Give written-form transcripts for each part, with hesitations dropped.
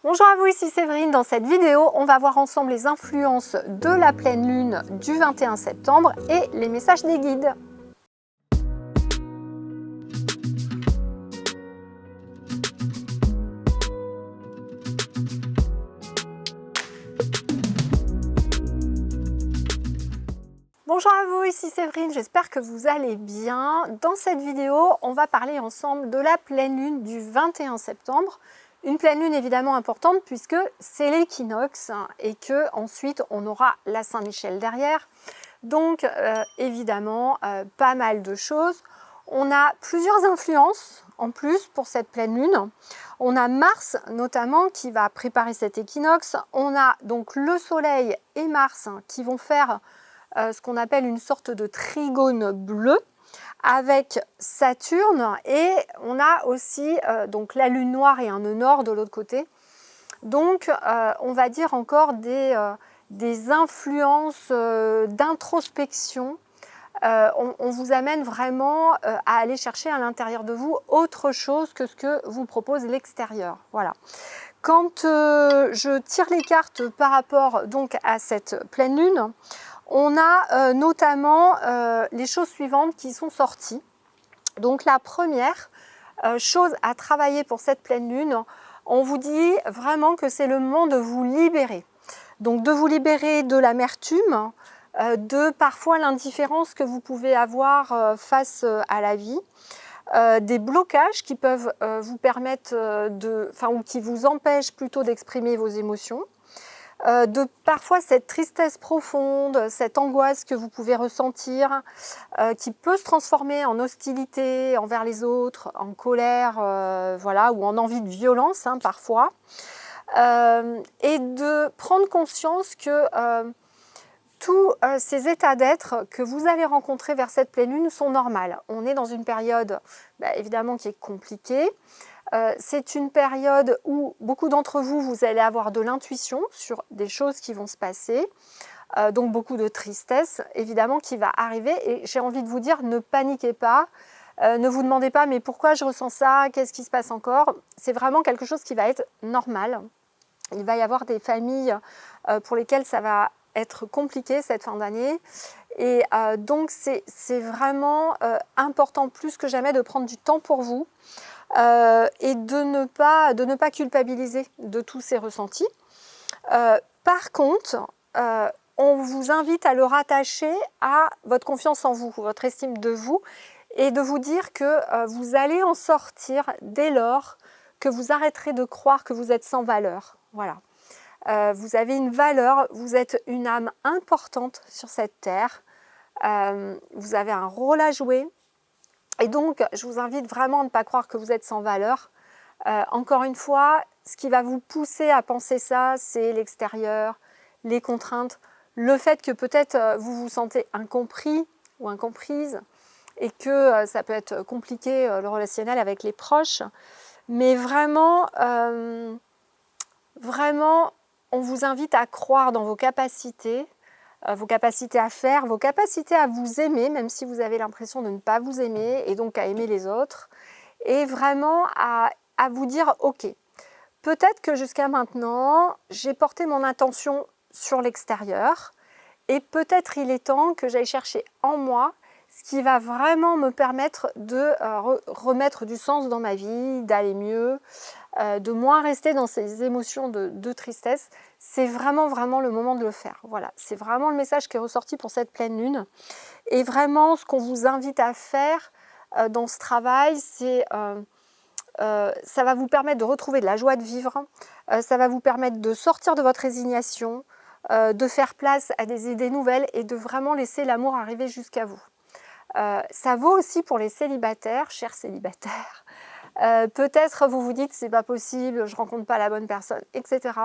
Bonjour à vous, ici Séverine. Dans cette vidéo, on va voir ensemble les influences de la pleine lune du 21 septembre et les messages des guides. Bonjour à vous, ici Séverine, j'espère que vous allez bien. Dans cette vidéo, on va parler ensemble de la pleine lune du 21 septembre. Une pleine lune évidemment importante puisque c'est l'équinoxe et que ensuite on aura la Saint-Michel derrière. Donc évidemment, pas mal de choses. On a plusieurs influences en plus pour cette pleine lune. On a Mars notamment qui va préparer cet équinoxe. On a donc le Soleil et Mars qui vont faire ce qu'on appelle une sorte de trigone bleu avec Saturne, et on a aussi donc la lune noire et un nœud nord de l'autre côté. Donc on va dire encore des influences d'introspection. On vous amène vraiment à aller chercher à l'intérieur de vous autre chose que ce que vous propose l'extérieur. Voilà. Quand je tire les cartes par rapport donc à cette pleine lune, on a notamment les choses suivantes qui sont sorties. Donc la première chose à travailler pour cette pleine lune, on vous dit vraiment que c'est le moment de vous libérer. Donc de vous libérer de l'amertume, de parfois l'indifférence que vous pouvez avoir face à la vie, des blocages qui peuvent vous permettre ou qui vous empêchent plutôt d'exprimer vos émotions. De parfois cette tristesse profonde, cette angoisse que vous pouvez ressentir, qui peut se transformer en hostilité envers les autres, en colère, voilà, ou en envie de violence parfois, et de prendre conscience que tous ces états d'être que vous allez rencontrer vers cette pleine lune sont normaux. On est dans une période évidemment qui est compliquée. C'est une période où beaucoup d'entre vous, vous allez avoir de l'intuition sur des choses qui vont se passer, donc beaucoup de tristesse évidemment qui va arriver, et j'ai envie de vous dire, ne paniquez pas, ne vous demandez pas mais pourquoi je ressens ça, qu'est-ce qui se passe encore. C'est vraiment quelque chose qui va être normal. Il va y avoir des familles pour lesquelles ça va être compliqué cette fin d'année, et donc c'est vraiment important plus que jamais de prendre du temps pour vous. Et de ne pas culpabiliser de tous ces ressentis. Par contre, on vous invite à le rattacher à votre confiance en vous, votre estime de vous, et de vous dire que vous allez en sortir dès lors que vous arrêterez de croire que vous êtes sans valeur. Voilà. Vous avez une valeur, vous êtes une âme importante sur cette terre, vous avez un rôle à jouer. Et donc, je vous invite vraiment à ne pas croire que vous êtes sans valeur. Encore une fois, ce qui va vous pousser à penser ça, c'est l'extérieur, les contraintes, le fait que peut-être vous vous sentez incompris ou incomprise, et que ça peut être compliqué le relationnel avec les proches. Mais vraiment, on vous invite à croire dans vos capacités à faire, vos capacités à vous aimer, même si vous avez l'impression de ne pas vous aimer, et donc à aimer les autres, et vraiment à vous dire, ok, peut-être que jusqu'à maintenant, j'ai porté mon attention sur l'extérieur, et peut-être il est temps que j'aille chercher en moi ce qui va vraiment me permettre de remettre du sens dans ma vie, d'aller mieux, de moins rester dans ces émotions de tristesse. C'est vraiment le moment de le faire. Voilà, c'est vraiment le message qui est ressorti pour cette pleine lune. Et vraiment, ce qu'on vous invite à faire dans ce travail, c'est ça va vous permettre de retrouver de la joie de vivre, ça va vous permettre de sortir de votre résignation, de faire place à des idées nouvelles et de vraiment laisser l'amour arriver jusqu'à vous. Ça vaut aussi pour les célibataires, chers célibataires. Peut-être vous vous dites c'est pas possible, je rencontre pas la bonne personne, etc.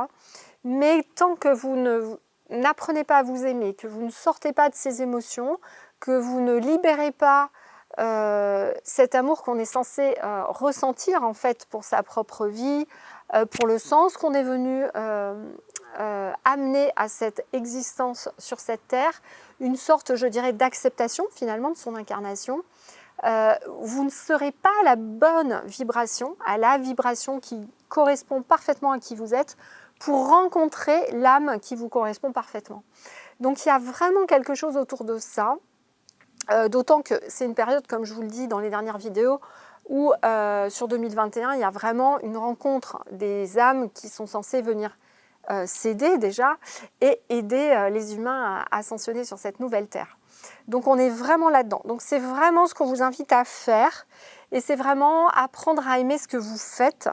Mais tant que vous n'apprenez pas à vous aimer, que vous ne sortez pas de ces émotions, que vous ne libérez pas cet amour qu'on est censé ressentir en fait pour sa propre vie, pour le sens qu'on est venu amener à cette existence sur cette terre, une sorte, je dirais, d'acceptation finalement de son incarnation, vous ne serez pas à la bonne vibration, à la vibration qui correspond parfaitement à qui vous êtes pour rencontrer l'âme qui vous correspond parfaitement. Donc il y a vraiment quelque chose autour de ça, d'autant que c'est une période, comme je vous le dis dans les dernières vidéos, où sur 2021, il y a vraiment une rencontre des âmes qui sont censées venir s'aider déjà et aider les humains à ascensionner sur cette nouvelle terre. Donc on est vraiment là-dedans. Donc c'est vraiment ce qu'on vous invite à faire et c'est vraiment apprendre à aimer ce que vous faites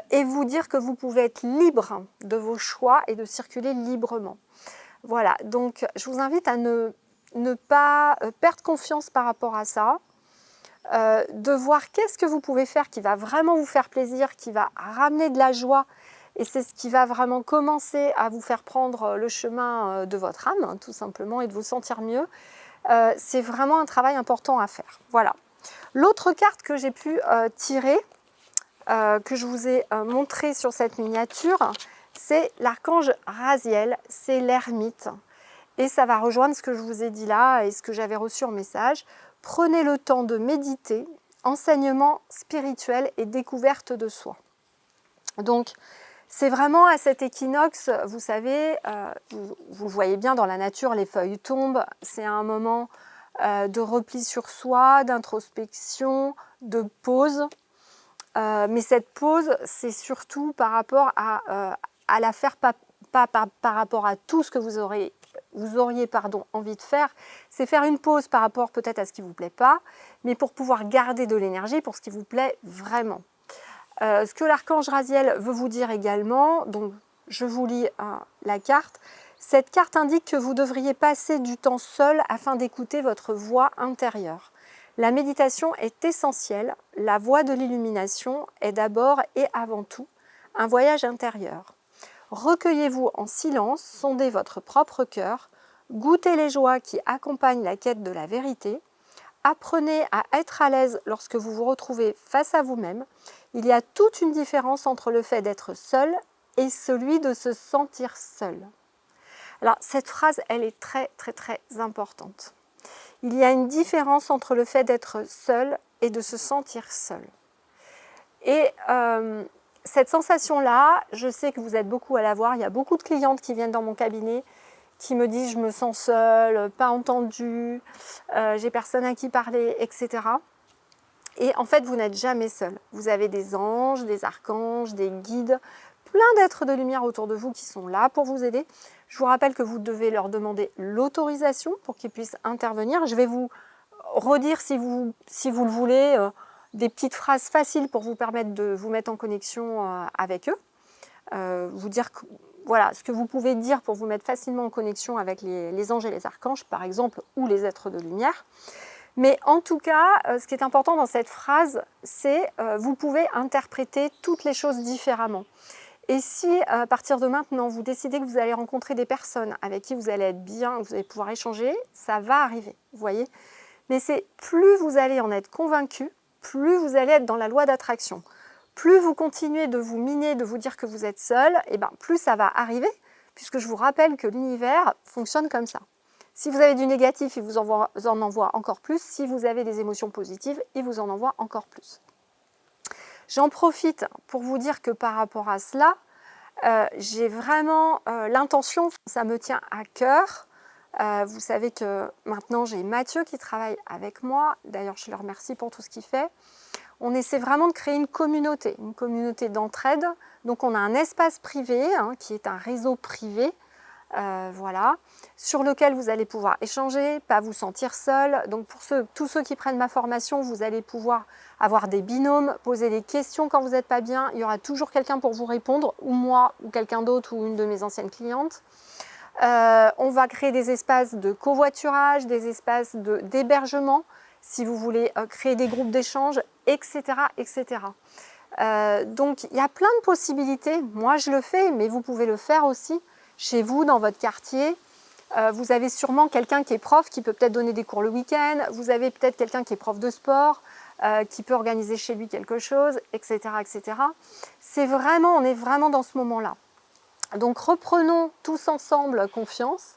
et vous dire que vous pouvez être libre de vos choix et de circuler librement. Voilà, donc je vous invite à ne pas perdre confiance par rapport à ça, de voir qu'est-ce que vous pouvez faire qui va vraiment vous faire plaisir, qui va ramener de la joie. Et c'est ce qui va vraiment commencer à vous faire prendre le chemin de votre âme, tout simplement, et de vous sentir mieux. C'est vraiment un travail important à faire. Voilà. L'autre carte que j'ai pu tirer, que je vous ai montré sur cette miniature, c'est l'archange Raziel, c'est l'ermite. Et ça va rejoindre ce que je vous ai dit là et ce que j'avais reçu en message. Prenez le temps de méditer, enseignement spirituel et découverte de soi. Donc, c'est vraiment à cet équinoxe, vous savez, vous le voyez bien dans la nature, les feuilles tombent, c'est un moment de repli sur soi, d'introspection, de pause. Mais cette pause, c'est surtout par rapport à la faire pas par rapport à tout ce que vous auriez envie de faire. C'est faire une pause par rapport peut-être à ce qui ne vous plaît pas, mais pour pouvoir garder de l'énergie pour ce qui vous plaît vraiment. Ce que l'archange Raziel veut vous dire également, donc je vous lis la carte. Cette carte indique que vous devriez passer du temps seul afin d'écouter votre voix intérieure. La méditation est essentielle. La voie de l'illumination est d'abord et avant tout un voyage intérieur. Recueillez-vous en silence, sondez votre propre cœur, goûtez les joies qui accompagnent la quête de la vérité. Apprenez à être à l'aise lorsque vous vous retrouvez face à vous-même. Il y a toute une différence entre le fait d'être seul et celui de se sentir seul. Alors cette phrase, elle est très très très importante. Il y a une différence entre le fait d'être seul et de se sentir seul. Et cette sensation-là, je sais que vous êtes beaucoup à l'avoir. Il y a beaucoup de clientes qui viennent dans mon cabinet qui me disent « je me sens seule, pas entendue, j'ai personne à qui parler, etc. » Et en fait, vous n'êtes jamais seul. Vous avez des anges, des archanges, des guides, plein d'êtres de lumière autour de vous qui sont là pour vous aider. Je vous rappelle que vous devez leur demander l'autorisation pour qu'ils puissent intervenir. Je vais vous redire, si vous le voulez, des petites phrases faciles pour vous permettre de vous mettre en connexion avec eux. Vous dire voilà, ce que vous pouvez dire pour vous mettre facilement en connexion avec les anges et les archanges, par exemple, ou les êtres de lumière. Mais en tout cas, ce qui est important dans cette phrase, c'est vous pouvez interpréter toutes les choses différemment. Et si, à partir de maintenant, vous décidez que vous allez rencontrer des personnes avec qui vous allez être bien, que vous allez pouvoir échanger, ça va arriver, vous voyez. Mais c'est plus vous allez en être convaincu, plus vous allez être dans la loi d'attraction. Plus vous continuez de vous miner, de vous dire que vous êtes seul, et ben plus ça va arriver, puisque je vous rappelle que l'univers fonctionne comme ça. Si vous avez du négatif, il vous en envoie encore plus. Si vous avez des émotions positives, il vous en envoie encore plus. J'en profite pour vous dire que par rapport à cela, j'ai vraiment l'intention, ça me tient à cœur. Vous savez que maintenant j'ai Mathieu qui travaille avec moi. D'ailleurs, je le remercie pour tout ce qu'il fait. On essaie vraiment de créer une communauté d'entraide. Donc on a un espace privé qui est un réseau privé. Voilà, sur lequel vous allez pouvoir échanger, pas vous sentir seul. Donc pour tous ceux qui prennent ma formation, vous allez pouvoir avoir des binômes, poser des questions quand vous n'êtes pas bien. Il y aura toujours quelqu'un pour vous répondre, ou moi, ou quelqu'un d'autre, ou une de mes anciennes clientes. On va créer des espaces de covoiturage, des espaces d'hébergement, si vous voulez créer des groupes d'échange, etc. etc. Donc il y a plein de possibilités. Moi je le fais, mais vous pouvez le faire aussi. Chez vous, dans votre quartier, vous avez sûrement quelqu'un qui est prof, qui peut peut-être donner des cours le week-end. Vous avez peut-être quelqu'un qui est prof de sport, qui peut organiser chez lui quelque chose, etc. etc. On est vraiment dans ce moment-là. Donc reprenons tous ensemble confiance.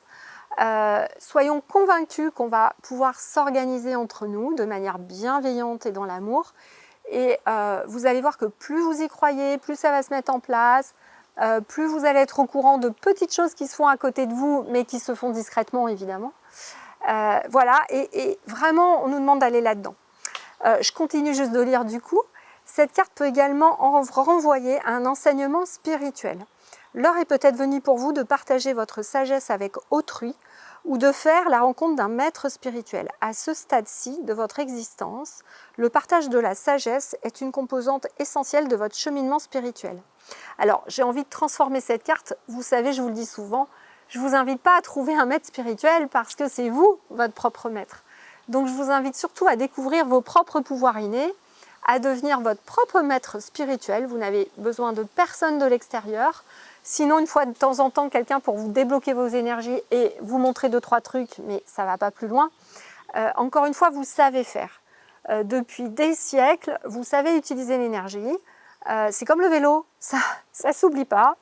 Soyons convaincus qu'on va pouvoir s'organiser entre nous de manière bienveillante et dans l'amour. Et vous allez voir que plus vous y croyez, plus ça va se mettre en place, plus vous allez être au courant de petites choses qui se font à côté de vous, mais qui se font discrètement évidemment. Voilà, et vraiment on nous demande d'aller là-dedans. Je continue juste de lire du coup. Cette carte peut également renvoyer à un enseignement spirituel. L'heure est peut-être venue pour vous de partager votre sagesse avec autrui ou de faire la rencontre d'un maître spirituel. À ce stade-ci de votre existence, le partage de la sagesse est une composante essentielle de votre cheminement spirituel. Alors, j'ai envie de transformer cette carte. Vous savez, je vous le dis souvent, je ne vous invite pas à trouver un maître spirituel parce que c'est vous, votre propre maître. Donc, je vous invite surtout à découvrir vos propres pouvoirs innés, à devenir votre propre maître spirituel. Vous n'avez besoin de personne de l'extérieur. Sinon, une fois de temps en temps, quelqu'un pour vous débloquer vos énergies et vous montrer 2-3 trucs, mais ça ne va pas plus loin. Encore une fois, vous savez faire. Depuis des siècles, vous savez utiliser l'énergie. C'est comme le vélo, ça ne s'oublie pas.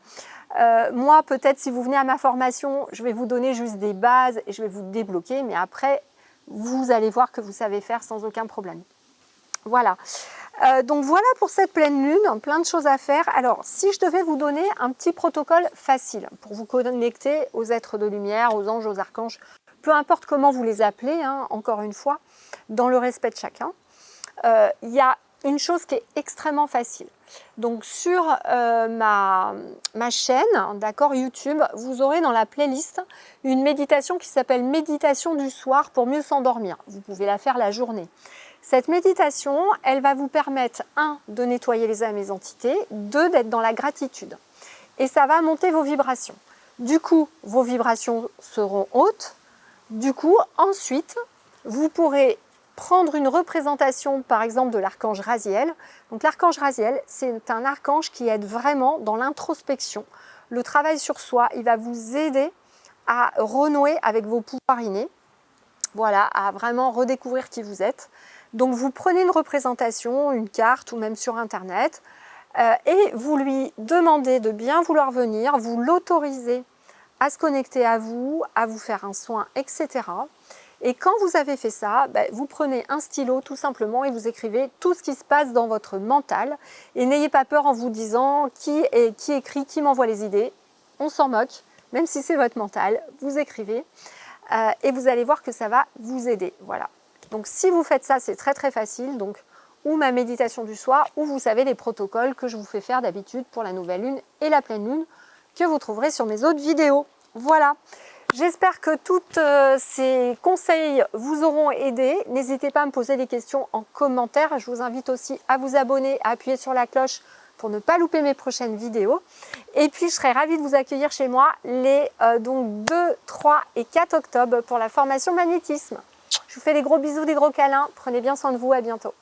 Moi, peut-être, si vous venez à ma formation, je vais vous donner juste des bases et je vais vous débloquer, mais après, vous allez voir que vous savez faire sans aucun problème. Voilà. Donc voilà pour cette pleine lune, plein de choses à faire. Alors, si je devais vous donner un petit protocole facile pour vous connecter aux êtres de lumière, aux anges, aux archanges, peu importe comment vous les appelez, hein, encore une fois, dans le respect de chacun, il y a une chose qui est extrêmement facile. Donc sur ma chaîne, d'accord, YouTube, vous aurez dans la playlist une méditation qui s'appelle méditation du soir pour mieux s'endormir. Vous pouvez la faire la journée. Cette méditation, elle va vous permettre, 1, de nettoyer les âmes et les entités, 2, d'être dans la gratitude. Et ça va monter vos vibrations. Du coup, vos vibrations seront hautes. Du coup, ensuite, vous pourrez prendre une représentation, par exemple, de l'archange Raziel. Donc l'archange Raziel, c'est un archange qui aide vraiment dans l'introspection. Le travail sur soi, il va vous aider à renouer avec vos pouvoirs innés. Voilà, à vraiment redécouvrir qui vous êtes. Donc vous prenez une représentation, une carte ou même sur internet et vous lui demandez de bien vouloir venir, vous l'autorisez à se connecter à vous faire un soin, etc. Et quand vous avez fait ça, vous prenez un stylo tout simplement et vous écrivez tout ce qui se passe dans votre mental. Et n'ayez pas peur en vous disant qui écrit, qui m'envoie les idées. On s'en moque, même si c'est votre mental, vous écrivez et vous allez voir que ça va vous aider. Voilà. Donc si vous faites ça, c'est très très facile. Donc ou ma méditation du soir, ou vous savez les protocoles que je vous fais faire d'habitude pour la nouvelle lune et la pleine lune que vous trouverez sur mes autres vidéos. Voilà. J'espère que tous ces conseils vous auront aidé. N'hésitez pas à me poser des questions en commentaire. Je vous invite aussi à vous abonner, à appuyer sur la cloche pour ne pas louper mes prochaines vidéos. Et puis, je serai ravie de vous accueillir chez moi les donc 2, 3 et 4 octobre pour la formation magnétisme. Je vous fais des gros bisous, des gros câlins. Prenez bien soin de vous. À bientôt.